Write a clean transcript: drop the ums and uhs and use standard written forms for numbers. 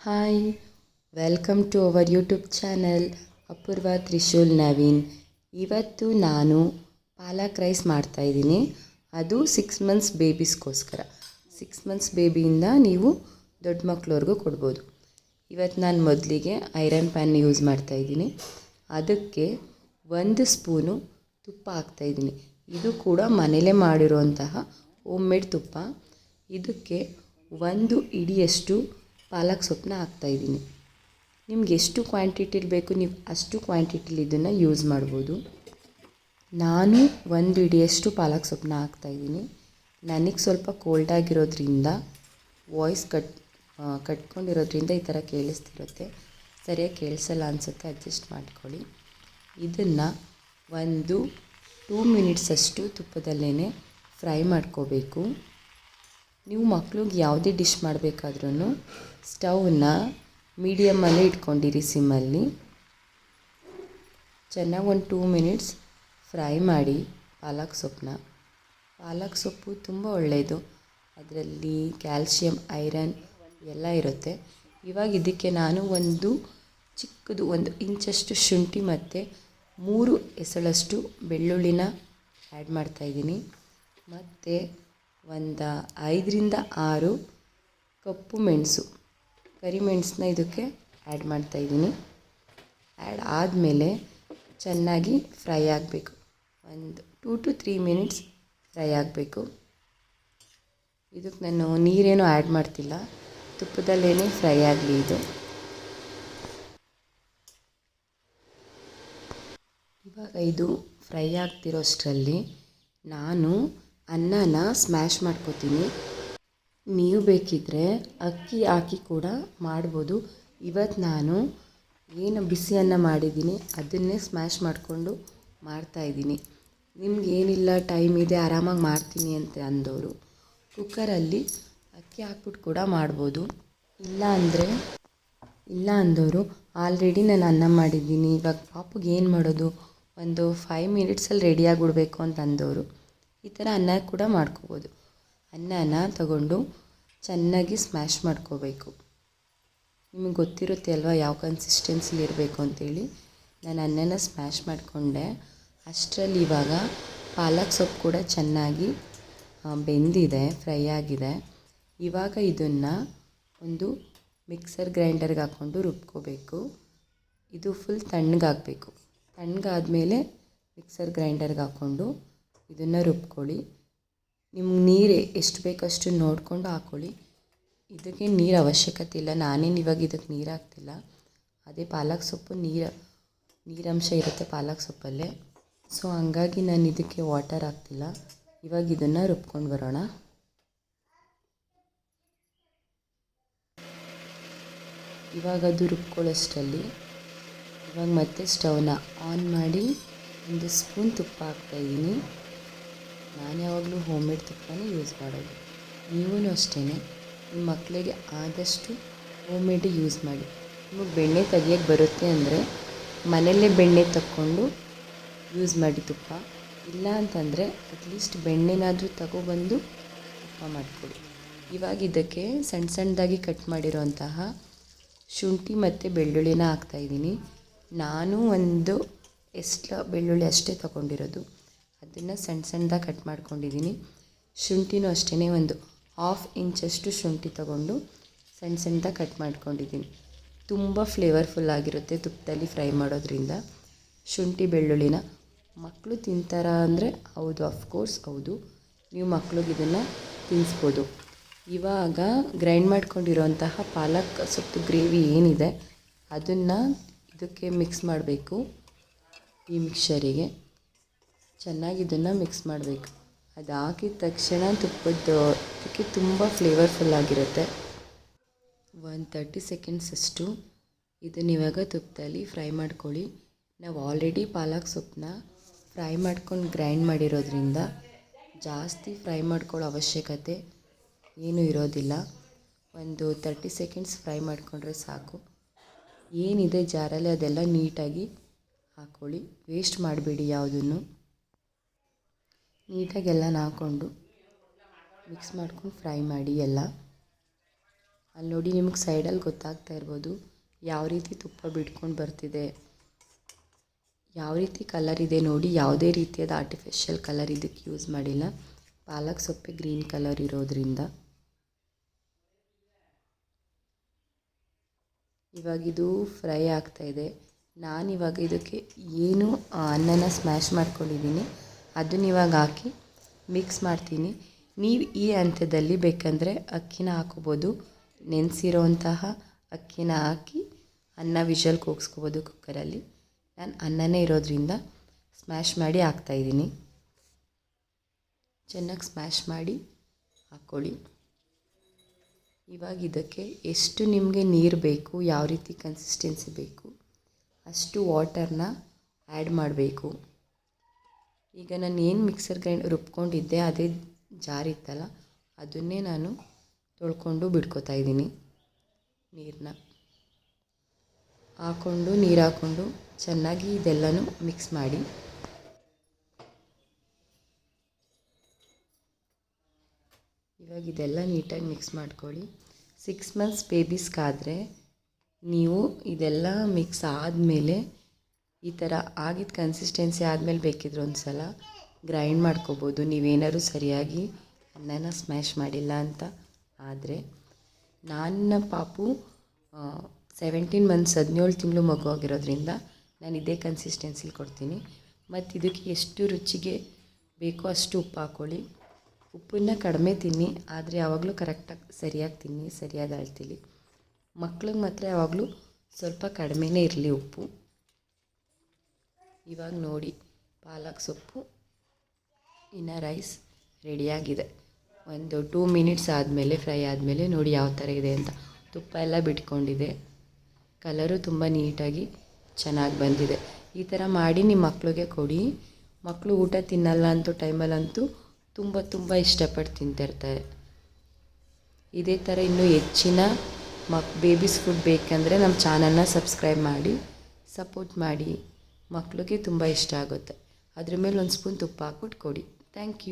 Hi, welcome to our YouTube channel Apoorva Trishul Naveen. ಇವತ್ತು ನಾನು ಪಾಲಕ್ rice ಮಾಡ್ತಾಯಿದ್ದೀನಿ. ಅದು 6 ಮಂತ್ಸ್ ಬೇಬೀಸ್ಗೋಸ್ಕರ. 6 ಮಂತ್ಸ್ ಬೇಬಿಯಿಂದ ನೀವು ದೊಡ್ಡ ಮಕ್ಳವ್ರಿಗೂ ಕೊಡ್ಬೋದು. ಇವತ್ತು ನಾನು ಮೊದಲಿಗೆ ಐರನ್ ಪ್ಯಾನ್ ಯೂಸ್ ಮಾಡ್ತಾಯಿದ್ದೀನಿ. ಅದಕ್ಕೆ 1 ಸ್ಪೂನು ತುಪ್ಪ ಹಾಕ್ತಾಯಿದ್ದೀನಿ. ಇದು ಕೂಡ ಮನೇಲೇ ಮಾಡಿರುವಂತಹ ಹೋಮ್ ಮೇಡ್ ತುಪ್ಪ. ಇದಕ್ಕೆ 1 ಹಿಡಿಯಷ್ಟು ಪಾಲಕ್ ಸೊಪ್ಪನ್ನ ಹಾಕ್ತಾಯಿದ್ದೀನಿ. ನಿಮ್ಗೆ ಎಷ್ಟು ಕ್ವಾಂಟಿಟಿಲಿ ಬೇಕು ನೀವು ಅಷ್ಟು ಕ್ವಾಂಟಿಟಿಲಿ ಇದನ್ನು ಯೂಸ್ ಮಾಡ್ಬೋದು. ನಾನು 1 ಹಿಡಿಯಷ್ಟು ಪಾಲಕ್ ಸೊಪ್ಪನ್ನ ಹಾಕ್ತಾಯಿದ್ದೀನಿ. ನನಗೆ ಸ್ವಲ್ಪ ಕೋಲ್ಡ್ ಆಗಿರೋದ್ರಿಂದ ವಾಯ್ಸ್ ಕಟ್ಕೊಂಡಿರೋದ್ರಿಂದ ಈ ಥರ ಕೇಳಿಸ್ತಿರುತ್ತೆ. ಸರಿಯಾಗಿ ಕೇಳಿಸಲ್ಲ ಅನಿಸುತ್ತೆ, ಅಡ್ಜಸ್ಟ್ ಮಾಡ್ಕೊಳ್ಳಿ. ಇದನ್ನು 2 ಮಿನಿಟ್ಸ್ ಅಷ್ಟು ತುಪ್ಪದಲ್ಲೇ ಫ್ರೈ ಮಾಡ್ಕೋಬೇಕು. ನೀವು ಮಕ್ಳಿಗೆ ಯಾವುದೇ ಡಿಶ್ ಮಾಡಬೇಕಾದ್ರೂ ಸ್ಟವ್ನ ಮೀಡಿಯಮ್ಮಲ್ಲೇ ಇಟ್ಕೊಂಡಿರಿ, ಸಿಮ್ಮಲ್ಲಿ. ಚೆನ್ನಾಗಿ 2 ಮಿನಿಟ್ಸ್ ಫ್ರೈ ಮಾಡಿ ಪಾಲಕ್ ಸೊಪ್ಪನ್ನ. ಪಾಲಕ್ ಸೊಪ್ಪು ತುಂಬ ಒಳ್ಳೆಯದು, ಅದರಲ್ಲಿ ಕ್ಯಾಲ್ಶಿಯಂ, ಐರನ್ ಎಲ್ಲ ಇರುತ್ತೆ. ಇವಾಗ ಇದಕ್ಕೆ ನಾನು ಚಿಕ್ಕದು 1 ಇಂಚಷ್ಟು ಶುಂಠಿ ಮತ್ತು 3 ಎಸಳಷ್ಟು ಬೆಳ್ಳುಳ್ಳಿನ ಆ್ಯಡ್ ಮಾಡ್ತಾಯಿದ್ದೀನಿ. ಮತ್ತು 5ರಿಂದ 6 ಕಪ್ಪು ಮೆಣಸು, ಕರಿಮೆಣಸನ್ನ ಇದಕ್ಕೆ ಆ್ಯಡ್ ಮಾಡ್ತಾಯಿದ್ದೀನಿ. ಆ್ಯಡ್ ಆದಮೇಲೆ ಚೆನ್ನಾಗಿ ಫ್ರೈ ಆಗಬೇಕು. 2 to 3 ಮಿನಿಟ್ಸ್ ಫ್ರೈ ಆಗಬೇಕು. ಇದಕ್ಕೆ ನಾನು ನೀರೇನು ಆ್ಯಡ್ ಮಾಡ್ತಿಲ್ಲ, ತುಪ್ಪದಲ್ಲೇ ಫ್ರೈ ಆಗಲಿ ಇದು. ಇವಾಗ ಇದು ಫ್ರೈ ಆಗ್ತಿರೋಷ್ಟರಲ್ಲಿ ನಾನು ಅನ್ನನ ಸ್ಮ್ಯಾಶ್ ಮಾಡ್ಕೋತೀನಿ. ನೀವು ಬೇಕಿದ್ದರೆ ಅಕ್ಕಿ ಹಾಕಿ ಕೂಡ ಮಾಡ್ಬೋದು. ಇವತ್ತು ನಾನು ಏನು ಬಿಸಿ ಅನ್ನ ಮಾಡಿದ್ದೀನಿ ಅದನ್ನೇ ಸ್ಮ್ಯಾಶ್ ಮಾಡಿಕೊಂಡು ಮಾಡ್ತಾಯಿದ್ದೀನಿ. ನಿಮ್ಗೇನಿಲ್ಲ, ಟೈಮ್ ಇದೆ, ಆರಾಮಾಗಿ ಮಾಡ್ತೀನಿ ಅಂತ ಅಂದವರು ಕುಕ್ಕರಲ್ಲಿ ಅಕ್ಕಿ ಹಾಕ್ಬಿಟ್ಟು ಕೂಡ ಮಾಡ್ಬೋದು. ಇಲ್ಲ ಅಂದವರು ಆಲ್ರೆಡಿ ನಾನು ಅನ್ನ ಮಾಡಿದ್ದೀನಿ, ಇವಾಗ ಪಾಪುಗೆ ಏನು ಮಾಡೋದು, 5 ಮಿನಿಟ್ಸಲ್ಲಿ ರೆಡಿಯಾಗಿಬಿಡ್ಬೇಕು ಅಂತ ಅಂದವರು ಈ ಥರ ಅನ್ನ ಕೂಡ ಮಾಡ್ಕೋಬೋದು. ಅನ್ನನ ತಗೊಂಡು ಚೆನ್ನಾಗಿ ಸ್ಮ್ಯಾಶ್ ಮಾಡ್ಕೋಬೇಕು. ನಿಮಗೆ ಗೊತ್ತಿರುತ್ತೆ ಅಲ್ವಾ ಯಾವ ಕನ್ಸಿಸ್ಟೆನ್ಸಿಲಿ ಇರಬೇಕು ಅಂತೇಳಿ. ನಾನು ಅನ್ನನ ಸ್ಮ್ಯಾಶ್ ಮಾಡಿಕೊಂಡೆ. ಅಷ್ಟರಲ್ಲಿ ಇವಾಗ ಪಾಲಕ್ ಸೊಪ್ಪು ಕೂಡ ಚೆನ್ನಾಗಿ ಬೆಂದಿದೆ, ಫ್ರೈ ಆಗಿದೆ. ಇವಾಗ ಇದನ್ನು ಒಂದು ಮಿಕ್ಸರ್ ಗ್ರೈಂಡರ್ಗೆ ಹಾಕ್ಕೊಂಡು ರುಬ್ಕೋಬೇಕು. ಇದು ಫುಲ್ ತಣ್ಣಗಾಗಬೇಕು. ತಣ್ಣಗಾದ್ಮೇಲೆ ಮಿಕ್ಸರ್ ಗ್ರೈಂಡರ್ಗೆ ಹಾಕ್ಕೊಂಡು ಇದನ್ನು ರುಬ್ಕೊಳ್ಳಿ. ನಿಮ್ಗೆ ನೀರು ಎಷ್ಟು ಬೇಕಷ್ಟು ನೋಡಿಕೊಂಡು ಹಾಕ್ಕೊಳ್ಳಿ. ಇದಕ್ಕೆ ನೀರು ಅವಶ್ಯಕತೆ ಇಲ್ಲ, ನಾನೇನು ಇವಾಗ ಇದಕ್ಕೆ ನೀರು ಹಾಕ್ತಿಲ್ಲ. ಅದೇ ಪಾಲಕ್ ಸೊಪ್ಪು ನೀರಂಶ ಇರುತ್ತೆ ಪಾಲಕ್ ಸೊಪ್ಪಲ್ಲೇ, ಸೊ ಹಂಗಾಗಿ ನಾನು ಇದಕ್ಕೆ ವಾಟರ್ ಹಾಕ್ತಿಲ್ಲ. ಇವಾಗ ಇದನ್ನು ರುಬ್ಕೊಂಡು ಬರೋಣ. ಇವಾಗ ಅದು ರುಬ್ಕೊಳ್ಳೋಷ್ಟರಲ್ಲಿ ಇವಾಗ ಮತ್ತೆ ಸ್ಟವ್ನ ಆನ್ ಮಾಡಿ 1 ಸ್ಪೂನ್ ತುಪ್ಪ ಹಾಕ್ತಾಯಿದ್ದೀನಿ. ನಾನು ಯಾವಾಗಲೂ ಹೋಮ್ ಮೇಡ್ ತುಪ್ಪನೇ ಯೂಸ್ ಮಾಡೋದು. ನೀವೂ ಅಷ್ಟೇ, ನಿಮ್ಮ ಮಕ್ಕಳಿಗೆ ಆದಷ್ಟು ಹೋಮ್ ಮೇಡೇ ಯೂಸ್ ಮಾಡಿ. ನಿಮಗೆ ಬೆಣ್ಣೆ ತೆಗಿಯೋಕ್ಕೆ ಬರುತ್ತೆ ಅಂದರೆ ಮನೆಯಲ್ಲೇ ಬೆಣ್ಣೆ ತಕ್ಕೊಂಡು ಯೂಸ್ ಮಾಡಿ ತುಪ್ಪ. ಇಲ್ಲ ಅಂತಂದರೆ ಅಟ್ಲೀಸ್ಟ್ ಬೆಣ್ಣೆನಾದರೂ ತಗೊಬಂದು ತುಪ್ಪ ಮಾಡಿಕೊಡಿ. ಇವಾಗ ಇದಕ್ಕೆ ಸಣ್ಣದಾಗಿ ಕಟ್ ಮಾಡಿರೋಂತಹ ಶುಂಠಿ ಮತ್ತು ಬೆಳ್ಳುಳ್ಳಿನ ಹಾಕ್ತಾಯಿದ್ದೀನಿ. ನಾನು ಎಷ್ಟು ಬೆಳ್ಳುಳ್ಳಿ ಅಷ್ಟೇ ತೊಗೊಂಡಿರೋದು, ಅದನ್ನು ಸಣ್ಣದಾಗಿ ಕಟ್ ಮಾಡ್ಕೊಂಡಿದ್ದೀನಿ. ಶುಂಠಿನೂ ಅಷ್ಟೇ 1/2 ಇಂಚಷ್ಟು ಶುಂಠಿ ತೊಗೊಂಡು ಸಣ್ಣದಾಗಿ ಕಟ್ ಮಾಡ್ಕೊಂಡಿದ್ದೀನಿ. ತುಂಬ ಫ್ಲೇವರ್ಫುಲ್ ಆಗಿರುತ್ತೆ ತುಪ್ಪದಲ್ಲಿ ಫ್ರೈ ಮಾಡೋದ್ರಿಂದ. ಶುಂಠಿ ಬೆಳ್ಳುಳ್ಳಿನ ಮಕ್ಕಳು ತಿಂತಾರಾ ಅಂದರೆ ಹೌದು, ಅಫ್ಕೋರ್ಸ್ ಹೌದು, ನೀವು ಮಕ್ಳಿಗೆ ಇದನ್ನು ತಿನ್ನಿಸ್ಬೋದು. ಇವಾಗ ಗ್ರೈಂಡ್ ಮಾಡ್ಕೊಂಡಿರೋಂತಹ ಪಾಲಕ್ ಸೊಪ್ಪು ಗ್ರೇವಿ ಏನಿದೆ ಅದನ್ನು ಇದಕ್ಕೆ ಮಿಕ್ಸ್ ಮಾಡಬೇಕು. ಈ ಮಿಕ್ಸರಿಗೆ ಚೆನ್ನಾಗಿ ಇದನ್ನು ಮಿಕ್ಸ್ ಮಾಡಬೇಕು. ಅದು ಹಾಕಿದ ತಕ್ಷಣ ತುಪ್ಪಕ್ಕೆ ತುಂಬ ಫ್ಲೇವರ್ಫುಲ್ ಆಗಿರುತ್ತೆ. 30 ಸೆಕೆಂಡ್ಸ್ ಅಷ್ಟು ಇದನ್ನು ಇವಾಗ ತುಪ್ಪದಲ್ಲಿ ಫ್ರೈ ಮಾಡ್ಕೊಳ್ಳಿ. ನಾವು ಆಲ್ರೆಡಿ ಪಾಲಕ್ ಸೊಪ್ಪನ್ನ ಫ್ರೈ ಮಾಡ್ಕೊಂಡು ಗ್ರೈಂಡ್ ಮಾಡಿರೋದ್ರಿಂದ ಜಾಸ್ತಿ ಫ್ರೈ ಮಾಡ್ಕೊಳ್ಳೋ ಅವಶ್ಯಕತೆ ಏನೂ ಇರೋದಿಲ್ಲ. 30 ಸೆಕೆಂಡ್ಸ್ ಫ್ರೈ ಮಾಡಿಕೊಂಡ್ರೆ ಸಾಕು. ಏನಿದೆ ಜಾರಲ್ಲಿ ಅದೆಲ್ಲ ನೀಟಾಗಿ ಹಾಕ್ಕೊಳ್ಳಿ, ವೇಸ್ಟ್ ಮಾಡಬೇಡಿ ಯಾವುದನ್ನು. ನೀಟಾಗಿ ಎಲ್ಲನ ಹಾಕ್ಕೊಂಡು ಮಿಕ್ಸ್ ಮಾಡ್ಕೊಂಡು ಫ್ರೈ ಮಾಡಿ ಎಲ್ಲ. ಅಲ್ಲಿ ನೋಡಿ ನಿಮಗೆ ಸೈಡಲ್ಲಿ ಗೊತ್ತಾಗ್ತಾ ಇರ್ಬೋದು ಯಾವ ರೀತಿ ತುಪ್ಪ ಬಿಡ್ಕೊಂಡು ಬರ್ತಿದೆ, ಯಾವ ರೀತಿ ಕಲರ್ ಇದೆ ನೋಡಿ. ಯಾವುದೇ ರೀತಿಯಾದ ಆರ್ಟಿಫಿಷಿಯಲ್ ಕಲರ್ ಇದಕ್ಕೆ ಯೂಸ್ ಮಾಡಿಲ್ಲ. ಪಾಲಕ್ ಸೊಪ್ಪೆ ಗ್ರೀನ್ ಕಲರ್ ಇರೋದ್ರಿಂದ. ಇವಾಗಿದು ಫ್ರೈ ಆಗ್ತಾಯಿದೆ. ನಾನಿವಾಗ ಇದಕ್ಕೆ ಏನು ಅನ್ನನ ಸ್ಮ್ಯಾಶ್ ಮಾಡ್ಕೊಂಡಿದ್ದೀನಿ ಅದನ್ನ ಇವಾಗ ಹಾಕಿ ಮಿಕ್ಸ್ ಮಾಡ್ತೀನಿ. ನೀವು ಈ ಹಂತದಲ್ಲಿ ಬೇಕಂದರೆ ಅಕ್ಕಿನ ಹಾಕೋಬೋದು. ನೆನೆಸಿರೋಂತಹ ಅಕ್ಕಿನ ಹಾಕಿ ಅನ್ನ ವಿಷಲ್ ಕೂಗಿಸ್ಕೋಬೋದು ಕುಕ್ಕರಲ್ಲಿ. ನಾನು ಅನ್ನನೇ ಇರೋದ್ರಿಂದ ಸ್ಮ್ಯಾಶ್ ಮಾಡಿ ಹಾಕ್ತಾಯಿದ್ದೀನಿ. ಚೆನ್ನಾಗಿ ಸ್ಮ್ಯಾಶ್ ಮಾಡಿ ಹಾಕ್ಕೊಳ್ಳಿ. ಇವಾಗ ಇದಕ್ಕೆ ಎಷ್ಟು ನಿಮಗೆ ನೀರು ಬೇಕು, ಯಾವ ರೀತಿ ಕನ್ಸಿಸ್ಟೆನ್ಸಿ ಬೇಕು ಅಷ್ಟು ವಾಟರ್ನ ಆ್ಯಡ್ ಮಾಡಬೇಕು. ಈಗ ನಾನು ಏನು ಮಿಕ್ಸರ್ ರುಬ್ಕೊಂಡಿದ್ದೆ ಅದೇ ಜಾರ್ ಇತ್ತಲ್ಲ ಅದನ್ನೇ ನಾನು ತೊಳ್ಕೊಂಡು ಬಿಡ್ಕೊತಾ ಇದ್ದೀನಿ. ನೀರನ್ನ ಹಾಕ್ಕೊಂಡು ನೀರು ಹಾಕ್ಕೊಂಡು ಚೆನ್ನಾಗಿ ಇದೆಲ್ಲನೂ ಮಿಕ್ಸ್ ಮಾಡಿ. ಇವಾಗ ಇದೆಲ್ಲ ನೀಟಾಗಿ ಮಿಕ್ಸ್ ಮಾಡ್ಕೊಳ್ಳಿ. 6 ಮಂತ್ಸ್ ಬೇಬೀಸ್ಗಾದರೆ ನೀವು ಇದೆಲ್ಲ ಮಿಕ್ಸ್ ಆದಮೇಲೆ ಈ ಥರ ಆಗಿದ್ದ ಕನ್ಸಿಸ್ಟೆನ್ಸಿ ಆದಮೇಲೆ ಬೇಕಿದ್ರೆ ಒಂದು ಸಲ ಗ್ರೈಂಡ್ ಮಾಡ್ಕೋಬೋದು. ನೀವೇನಾದ್ರು ಸರಿಯಾಗಿ ಅನ್ನನ ಸ್ಮ್ಯಾಶ್ ಮಾಡಿಲ್ಲ ಅಂತ ಆದರೆ. ನನ್ನ ಪಾಪು 17 ಮಂತ್ಸ್ 17 ತಿಂಗಳು ಮಗು ಆಗಿರೋದ್ರಿಂದ ನಾನು ಇದೇ ಕನ್ಸಿಸ್ಟೆನ್ಸಿಲಿ ಕೊಡ್ತೀನಿ. ಮತ್ತು ಇದಕ್ಕೆ ಎಷ್ಟು ರುಚಿಗೆ ಬೇಕೋ ಅಷ್ಟು ಉಪ್ಪು ಹಾಕ್ಕೊಳ್ಳಿ. ಉಪ್ಪನ್ನ ಕಡಿಮೆ ತಿನ್ನಿ, ಆದರೆ ಯಾವಾಗಲೂ ಕರೆಕ್ಟಾಗಿ ಸರಿಯಾಗಿ ತಿನ್ನಿ, ಸರಿಯಾದ ಅಳತೆಲಿ. ಮಕ್ಳಿಗೆ ಮಾತ್ರ ಯಾವಾಗಲೂ ಸ್ವಲ್ಪ ಕಡಿಮೆನೇ ಇರಲಿ ಉಪ್ಪು. ಇವಾಗ ನೋಡಿ ಪಾಲಕ್ ಸೊಪ್ಪು ಇನ್ನು ರೈಸ್ ರೆಡಿಯಾಗಿದೆ. ಒಂದು 2 ಮಿನಿಟ್ಸ್ ಆದಮೇಲೆ ಫ್ರೈ ಆದಮೇಲೆ ನೋಡಿ ಯಾವ ಥರ ಇದೆ ಅಂತ. ತುಪ್ಪ ಎಲ್ಲ ಬಿಟ್ಕೊಂಡಿದೆ. ಕಲರು ತುಂಬ ನೀಟಾಗಿ ಚೆನ್ನಾಗಿ ಬಂದಿದೆ. ಈ ಥರ ಮಾಡಿ ನಿಮ್ಮ ಮಕ್ಳಿಗೆ ಕೊಡಿ. ಮಕ್ಕಳು ಊಟ ತಿನ್ನಲ್ಲ ಅಂತೂ ಟೈಮಲ್ಲಂತೂ ತುಂಬ ಇಷ್ಟಪಟ್ಟು ತಿಂತಿರ್ತಾರೆ. ಇದೇ ಥರ ಇನ್ನೂ ಹೆಚ್ಚಿನ ಬೇಬೀಸ್ ಫುಡ್ ಬೇಕಂದರೆ ನಮ್ಮ ಚಾನಲ್ನ ಸಬ್ಸ್ಕ್ರೈಬ್ ಮಾಡಿ ಸಪೋರ್ಟ್ ಮಾಡಿ. ಮಕ್ಕಳಿಗೆ ತುಂಬ ಇಷ್ಟ ಆಗುತ್ತೆ. ಅದ್ರ ಮೇಲೆ ಒಂದು ಸ್ಪೂನ್ ತುಪ್ಪ ಹಾಕ್ಬಿಟ್ಟು ಕೊಡಿ. Thank you.